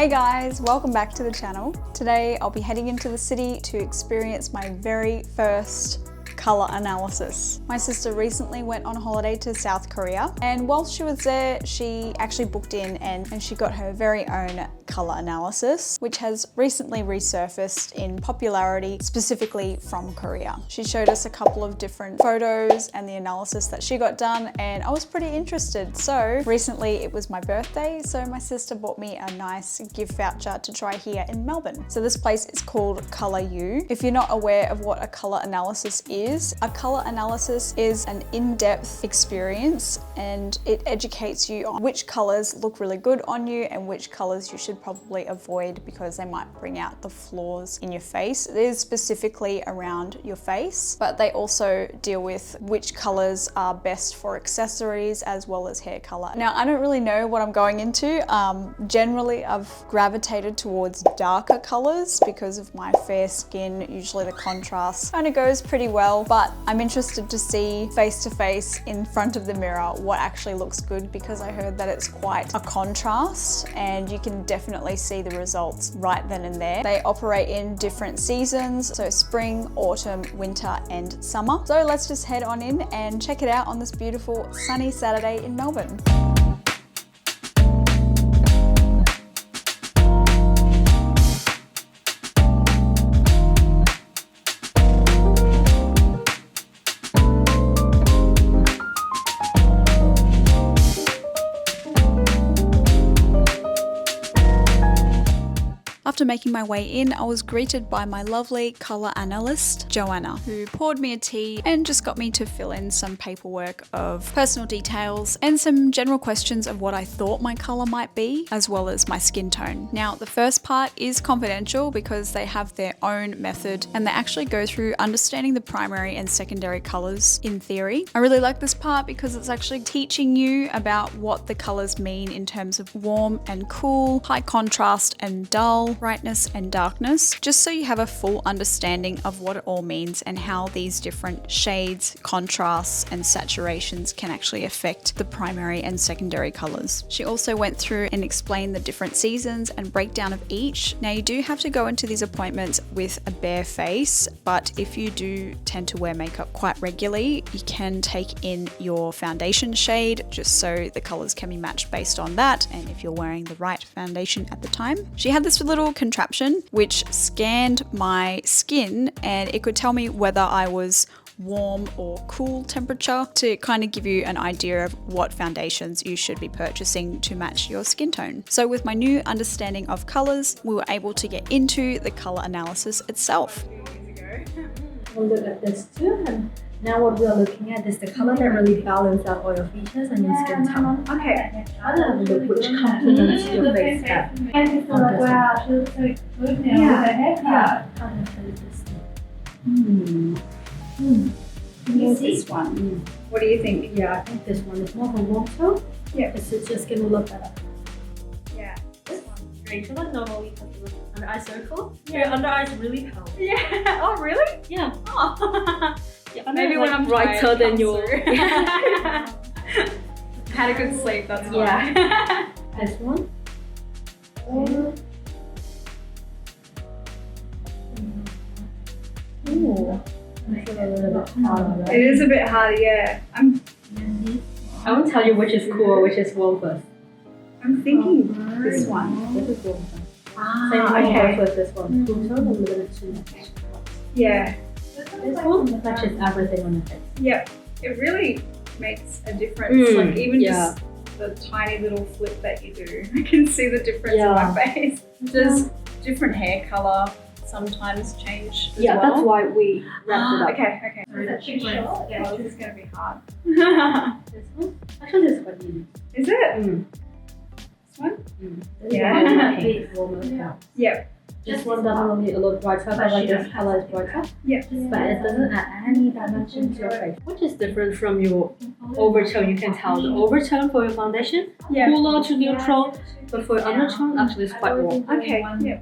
Hey guys, welcome back to the channel. Today I'll be heading into the city to experience my very first colour analysis. My sister recently went on holiday to South Korea, and whilst she was there, she actually booked in and she got her very own colour analysis, which has recently resurfaced in popularity, specifically from Korea. She showed us a couple of different photos and the analysis that she got done, and I was pretty interested. So recently it was my birthday, so my sister bought me a nice gift voucher to try here in Melbourne. So this place is called Colour U. If you're not aware of what a colour analysis is, a colour analysis is an in-depth experience, and it educates you on which colours look really good on you and which colours you should probably avoid because they might bring out the flaws in your face. It is specifically around your face, but they also deal with which colours are best for accessories as well as hair colour. Now, I don't really know what I'm going into. Generally, I've gravitated towards darker colours because of my fair skin. Usually the contrast kind of goes pretty well, but I'm interested to see face to face in front of the mirror what actually looks good, because I heard that it's quite a contrast and you can definitely see the results right then and there. They operate in different seasons, so spring, autumn, winter and summer. So let's just head on in and check it out on this beautiful sunny Saturday in Melbourne. After making my way in, I was greeted by my lovely colour analyst, Joanna, who poured me a tea and just got me to fill in some paperwork of personal details and some general questions of what I thought my colour might be, as well as my skin tone. Now, the first part is confidential because they have their own method and they actually go through understanding the primary and secondary colours in theory. I really like this part because it's actually teaching you about what the colours mean in terms of warm and cool, high contrast and dull, brightness and darkness, just so you have a full understanding of what it all means and how these different shades, contrasts and saturations can actually affect the primary and secondary colours. She also went through and explained the different seasons and breakdown of each. Now, you do have to go into these appointments with a bare face, but if you do tend to wear makeup quite regularly, you can take in your foundation shade just so the colours can be matched based on that, and if you're wearing the right foundation at the time. She had this little contraption which scanned my skin and it could tell me whether I was warm or cool temperature to kind of give you an idea of what foundations you should be purchasing to match your skin tone. So with my new understanding of colours, we were able to get into the colour analysis itself. We'll look at this too, and now what we are looking at is the color that really balances out all your features and your skin tone. Okay. I'll have a look which complements your face have. This one. What do you think? Yeah, I think this one is more of a warm tone. Yeah. It's just gonna look better. Yeah. This one. Great. So like normally under eye circle. Yeah. Your under eye is really pale. Yeah. Oh, really? Yeah. Oh. Yeah, Maybe when I'm brighter than your. Had a good sleep, that's why. Yeah. This one. Ooh. It's a little bit harder, right? It is a bit hard, yeah. I won't tell you which is cool or which is warm first. I'm thinking this one. This is warm first. Ah, Same with this one. Cool tone and limited to. Yeah. This one matches everything on the face. Yep. It really makes a difference. Like even yeah. just the tiny little flip that you do, I can see the difference in my face. Does different hair color sometimes change as well? That's why we wrapped it up. Okay. Yeah, this is gonna be hard. This one? Actually, this is quite easy. Is it? This one? Yeah. Yep. This one doesn't look a lot brighter, but like this color is brighter. Yep. But it doesn't add any dimension to your face. Which is different from your overtone, you can tell. The overtone for your foundation, cooler to neutral, but for your undertone, actually it's quite warm. Okay, yep.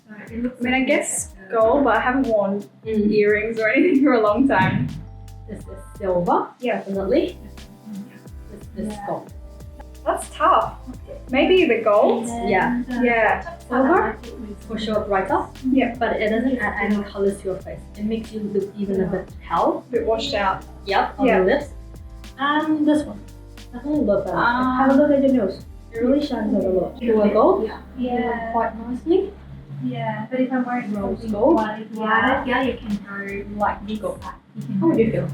I mean, I guess gold, but I haven't worn earrings or anything for a long time. This is silver, Yeah. definitely. This is gold. That's tough. Maybe the gold? Yeah. Yeah. Silver, for sure brighter. Yeah. But it doesn't add any colors to your face. It makes you look even a bit pale. A bit washed out. Yep, on Yeah. the lips. And this one. Definitely look better. Ah. Have a look at your nose. It really shines out a lot. Pure gold. Yeah. Quite nicely. Yeah. But if I'm wearing Rose something gold. white, yeah, you can go like this. Gold. You can How would you feel?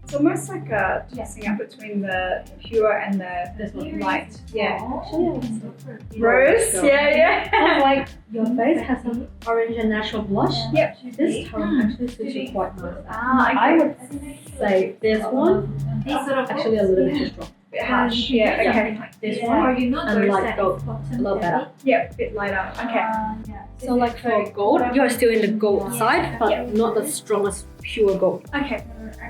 It's almost like a tossing up between the pure and the This one. light. Yeah. Actually, I would say Rose? gold. Yeah, yeah. I was like, your face has some orange and natural blush. Yep. This tone actually suits you quite nice. Ah, I okay. would say this one These sort of actually a little bit too strong. Bit harsh. Yeah, okay. This Or one you know and those light that gold, is bottom a lot better. Yeah, bit lighter. Okay. So like for gold, you're still in the gold side, but Yeah. not the strongest pure gold. Okay.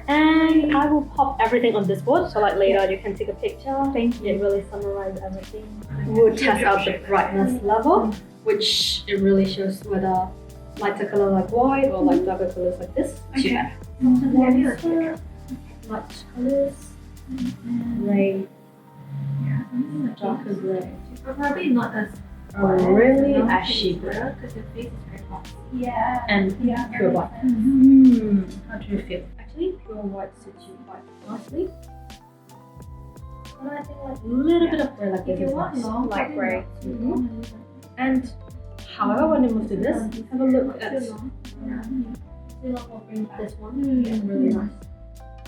And I will pop everything on this board, so like later you can take a picture. Thank you. It really summarizes everything. We'll test out the brightness level, which it really shows whether lighter color like white or like darker colors like this. Okay. Light colors, gray, darker gray, But probably not as a really ashy gray, because your face is very hot. and pure white. Hmm. How do you feel? Actually, pure white suits you quite nicely. And I think like a little bit of gray like this is nice. Light grey. And however, when you move to this, have a look at this one. It's really nice.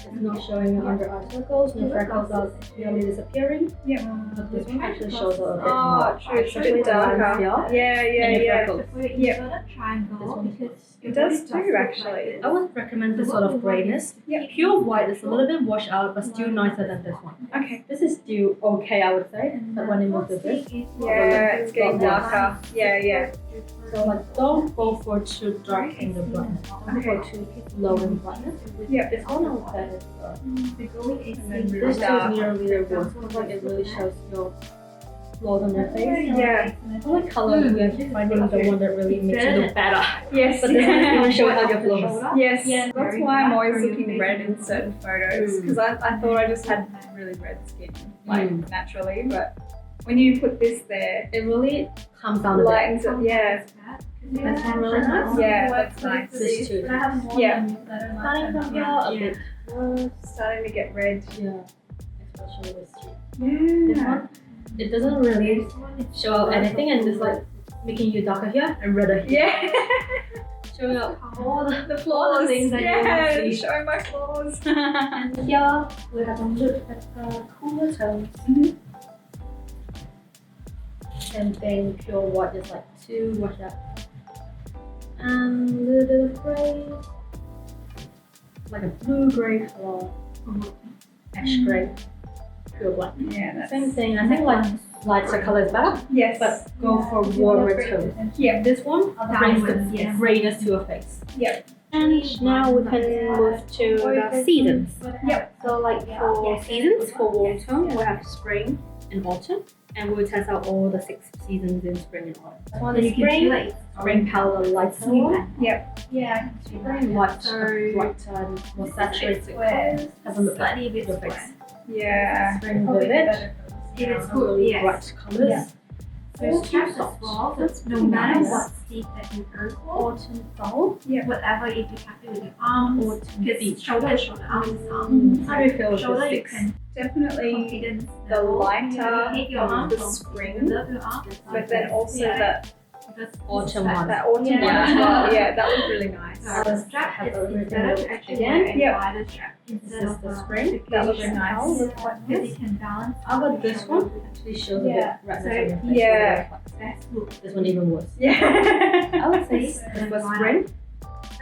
It's not showing your under eye circles, no freckles are clearly disappearing. Yeah. But this one actually shows a bit Oh, more. true. It's a Especially bit the lines darker. here Yeah, yeah, and your yeah. freckles. For your Yep. inverted triangle, because It does too, actually. I would recommend this sort of grayness. Yep. Pure white is a little bit washed out, but still nicer than this one. Okay. This is still okay, I would say, but when you move to this, Yeah, it's getting darker. Yeah, yeah. so like don't go for too dark in the brightness. Don't go too low in brightness. Yeah. This one I would say is And then really this two dark. is nearly worse. Like it really shows your flaws on your face. Yeah. I like color. We are finding the one that really makes you look better. Yes. But this one even shows all your flaws. Yes. Yeah. That's why I'm always looking red in certain photos because I thought I just had really red skin, like naturally, but when you put this there, It really comes down a bit. lightens it. Yeah. That's one really nice. Yeah, that's nice. This too. Yeah. Starting from here, a bit worse. Starting to get red. Yeah, especially this two. This Yeah. one, it doesn't really show out anything and just like making you darker here and redder here. Yeah. Showing out all the The flaws. things that you want yeah, to see. showing my flaws. And here we have a look at the cooler tones. Mhm. Same thing, pure white, just like two wash out. And a little bit of grey. Like a blue grey color. Ash grey. Pure black. Yeah, that's Same thing. I think like lighter color is better, yes. but go for warmer tones. Yeah. This one brings the Yes. grayness to your face. Yep. And now we can move to the seasons. Yep. So like for seasons, for warm tone, we have spring and autumn. And we'll test out all the 6 seasons in spring and autumn. This one is spring, spring powder lighter one. Yep. Yeah, Spring white, brighter and more saturated colors. Have a look at slightly a bit your square. face. Yeah. Spring Probably vivid, better. If it's good, really yes. bright colors. Yeah. There's two As soft. well, That's no pretty matter nice. what state that you go for, Autumn fall. whatever, if you're happy with your arms, Autumn because beach. shoulder is shoulder, arm is arm. How do you feel with Shoulder, the you 6? can Definitely confidence the level. lighter, Hit your arm the from spring, love your arm. but then also Yeah. that Because Autumn that- one. that autumn one Yeah. as well. Yeah, that was really nice. The strap Have is everything better to look actually again. wear a Yep. wider strap instead is of the a spring. That looks thicker nice. strap. Look quite Because nice. it can balance. How about this one? Actually shows a bit Yeah. redness So, on your face. yeah. Best look. This one even worse. Yeah. I would say the first spring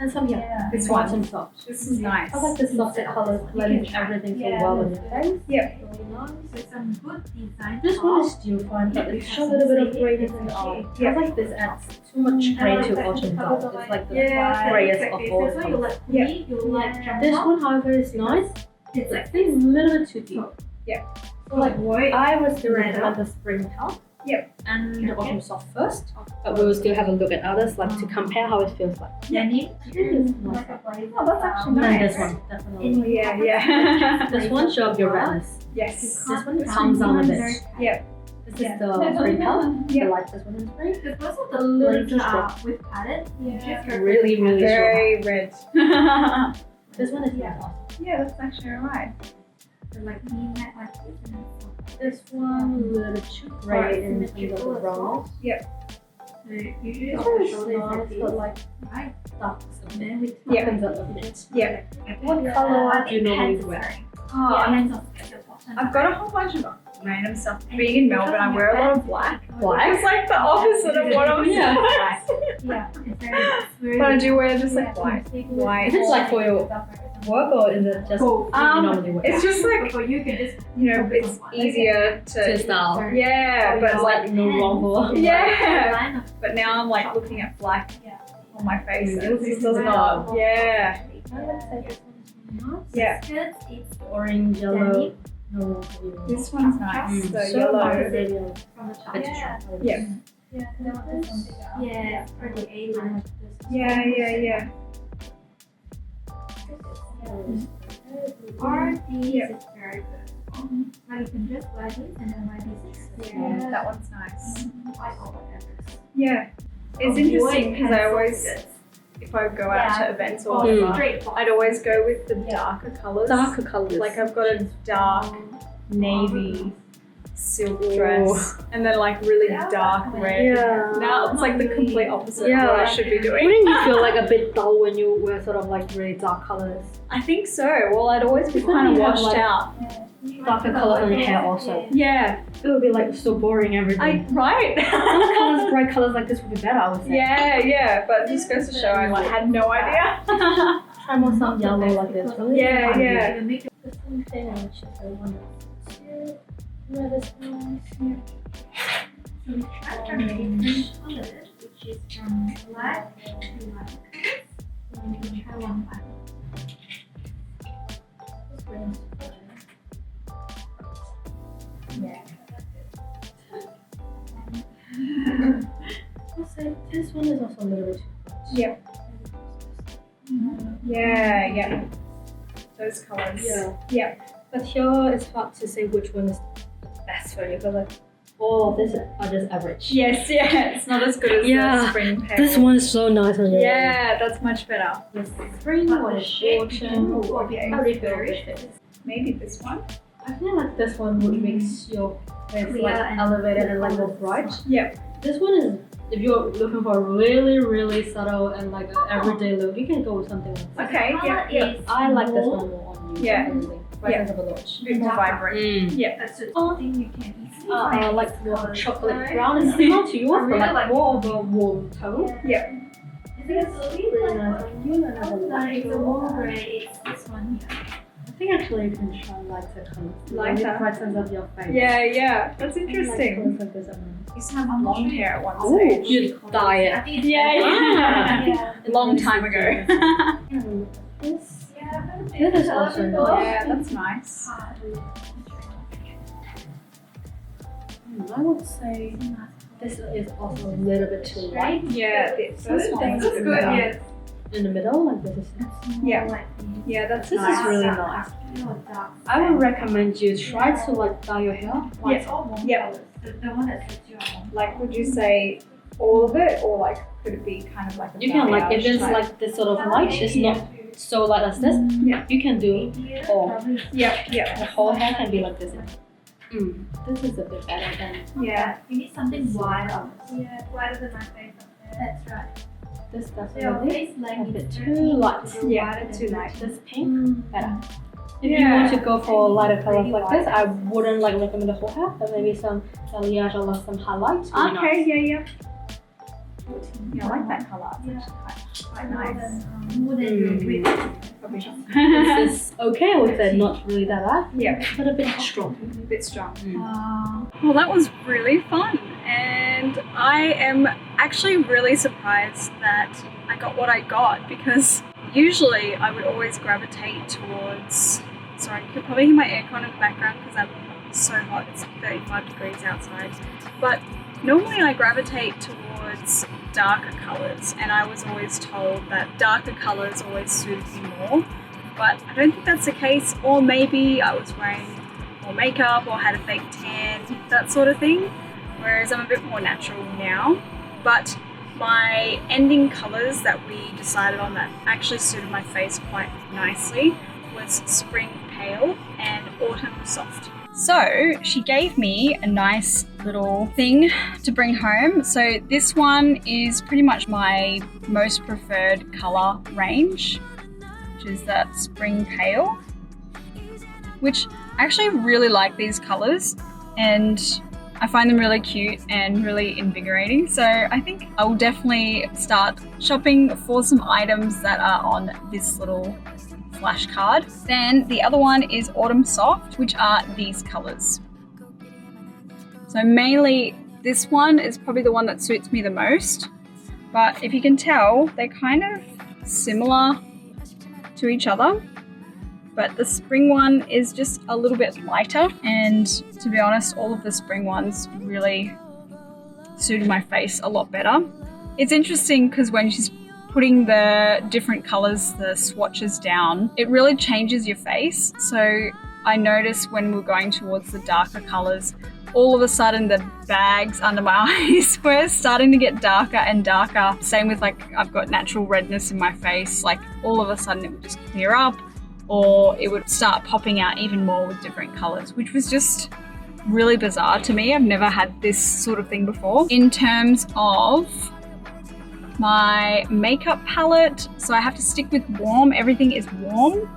and some here. This one. Autumn soft. This is nice. I like the softer colors blend everything so well on your face. Yep. Really nice. With some good design. This one is still fine, but it shows a little bit of grayness in the eye. I feel like this adds too much gray to autumn tone. It's like the Yeah. grayest of all So you colors. like Yeah. me, you like jump This top. one, however, is nice. It's like It's a little bit too deep. Yeah. So like white. I would still recommend the spring top. Yep. And the autumn soft first. But we will still have a look at others, like to compare how it feels like. Jenny. It's nice. Oh, that's actually And nice. this one, definitely. Oh, yeah, yeah. This one show up your redness. Yes. This one comes down a bit. Yeah. This is the spring color. Yeah. I like this one in spring. Because most of the Like balloons are with pattern. Yeah. Really, really Very red. This one is Yeah. Yeah, that's actually alright. So like me might like this and stuff. This one a little bit too gray in terms of the brownness. So usually This on one the is shoulder is like nice, this, but like right? darks a bit. Then with Yeah. Opens up a bit. Yeah. What color do you normally wear? Oh, Yeah, I'm- hands off at the bottom. I've got a whole bunch of random stuff. Being in Melbourne, I wear a lot of black. Black? It's like the opposite of what I'm Yeah. supposed to. Yeah, it's very But I do wear just like white. White. Is this like for your work or is it just you normally wear? It's just like, for you can just you know, it's easier to to. style. Yeah, but It's like, like no wrong for. yeah. But now I'm like looking at black on my face. Mm, And this does not. Yeah. Yeah. Skirts, it's Orange, yellow. No wrong for you. This one's nice. Mm, The so yellow. nice. from the top. Bit Yeah, strong. Yeah. yeah, for the A line. Yeah, yeah, yeah. Or these Yeah. is very good. Like you can just wear this and then wear this. Yeah, that one's nice. Like all whatever. Yeah. It's interesting because I always, if I go out to events or whatever, straight I'd always go with the darker colours. Darker colors. Like I've got a dark navy silk dress and then like really dark red. Yeah. Now it's like the complete opposite of Yeah. what I should be doing. Wouldn't you feel like a bit dull when you wear sort of like really dark colors? I think so. Well, I'd always be Because kind of you have, washed like, out. Darker color on your hair also. Yeah. It would be like so boring everything. Right. Some colors, bright colors like this would be better, I would say. Yeah. But it just goes to show I like had no idea. Try more some yellow like this. Really Yeah, fun. yeah. You make it The same thing, which is the one that's red is nice. so we try from different colors, which is from black to light. So we can try one by one. This one is Yeah. I'll say this one is also a little bit too bright. Yep. Yeah. Those colours. Yeah. But here it's hard to say which one is the best for you because like all of this are just average. Yes, it's not as good as Yeah. the spring pale. This one is so nice on your Yeah, that's much better. The spring But or the the shape autumn. Okay. How do you feel with this? Maybe this one. I feel like this one would make your face Clear like and elevated and like more bright. Yeah. This one is if you're looking for a really, really subtle and like an everyday look, you can go with something like this. Okay, yeah. Is I like this one more on you. Yeah. Definitely. Brightness of a notch. A bit more vibrant. Yeah. That's a thing you can easily find. Like more chocolate brown is similar to yours, but really like more of a warm tone. Yeah. It's Really nice on you and have a like light. the warm gray, it's this one here. I think actually you can try lighter colors. Lighter? It brightens up your face. Yeah. That's I like interesting. colours like this. I used to have blonde hair at one Oh, stage. you dye it. I think it's Yeah. yeah. A long time ago. This. Yeah, This is also nice. Yeah, that's nice. I would say this is also a little bit too light. Yeah, this one's That's good, yes. In the middle, like this is. Yeah. Yeah, that's This nice. is really nice. I would recommend you try to like dye your hair. It's all warm Yeah. colors. The one that suits you are warm. Like, would you say all of it, or like, could it be kind of like a You can like if balayage it's type? like this sort of light, it's not so light as this. Yeah. You can do all. Yeah. The whole hair can be like this. This is a bit better than Yeah. You need something wider. Yeah, wider than my face up there. That's right. this. So your Definitely. face A length bit is too 13, light. so Yeah, wider than too that. light. This pink better. If you Yeah. want to go for lighter colors like this, I wouldn't like recommend the whole hair, but maybe some balayage or like some highlights. Really Okay, nice. yeah. Yeah, I like that colour. It's actually quite nice. More than your width. This is okay, I would say not really that bad, Yeah, but a bit strong. a bit strong. Uh, Well, that was really fun, and I am actually really surprised that I got what I got, because usually I would always gravitate towards, sorry, you could probably hear my aircon in the background because I'm so hot, it's 35 degrees outside, but normally I gravitate towards darker colours, and I was always told that darker colours always suited me more, but I don't think that's the case, or maybe I was wearing more makeup or had a fake tan, that sort of thing. Whereas I'm a bit more natural now. But my ending colours that we decided on that actually suited my face quite nicely was Spring Pale and Autumn Soft. So she gave me a nice little thing to bring home. So this one is pretty much my most preferred colour range, which is that Spring Pale, which I actually really like these colours and I find them really cute and really invigorating. So I think I will definitely start shopping for some items that are on this little flashcard. Then the other one is Autumn Soft, which are these colours. So mainly this one is probably the one that suits me the most, but if you can tell, they're kind of similar to each other, but the spring one is just a little bit lighter, and to be honest, all of the spring ones really suited my face a lot better. It's interesting because when she's putting the different colours, the swatches down, it really changes your face. So I noticed when we're going towards the darker colours, all of a sudden the bags under my eyes were starting to get darker and darker. Same with like, I've got natural redness in my face, like all of a sudden it would just clear up or it would start popping out even more with different colours, which was just really bizarre to me. I've never had this sort of thing before. In terms of my makeup palette, so I have to stick with warm. Everything is warm.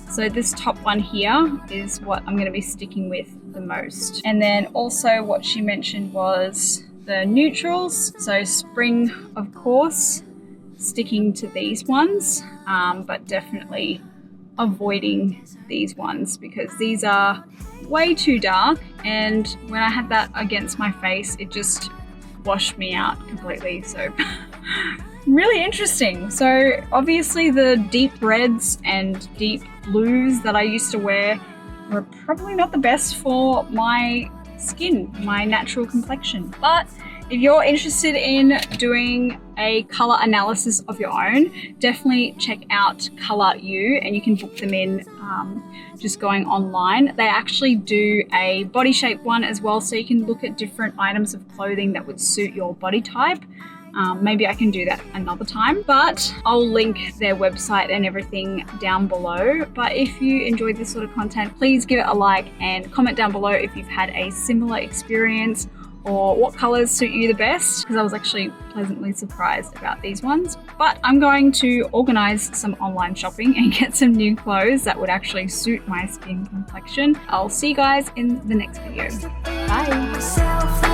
So this top one here is what I'm going to be sticking with the most. And then also what she mentioned was the neutrals. So spring, of course, sticking to these ones, but definitely avoiding these ones because these are way too dark. And when I had that against my face, it just washed me out completely. So really interesting. So obviously the deep reds and deep blues that I used to wear were probably not the best for my skin, my natural complexion. But if you're interested in doing a color analysis of your own, definitely check out Color You, and you can book them in just going online. They actually do a body shape one as well, so you can look at different items of clothing that would suit your body type. Maybe I can do that another time, but I'll link their website and everything down below. But if you enjoyed this sort of content, please give it a like and comment down below if you've had a similar experience or what colors suit you the best, because I was actually pleasantly surprised about these ones. But I'm going to organize some online shopping and get some new clothes that would actually suit my skin complexion. I'll see you guys in the next video. Bye.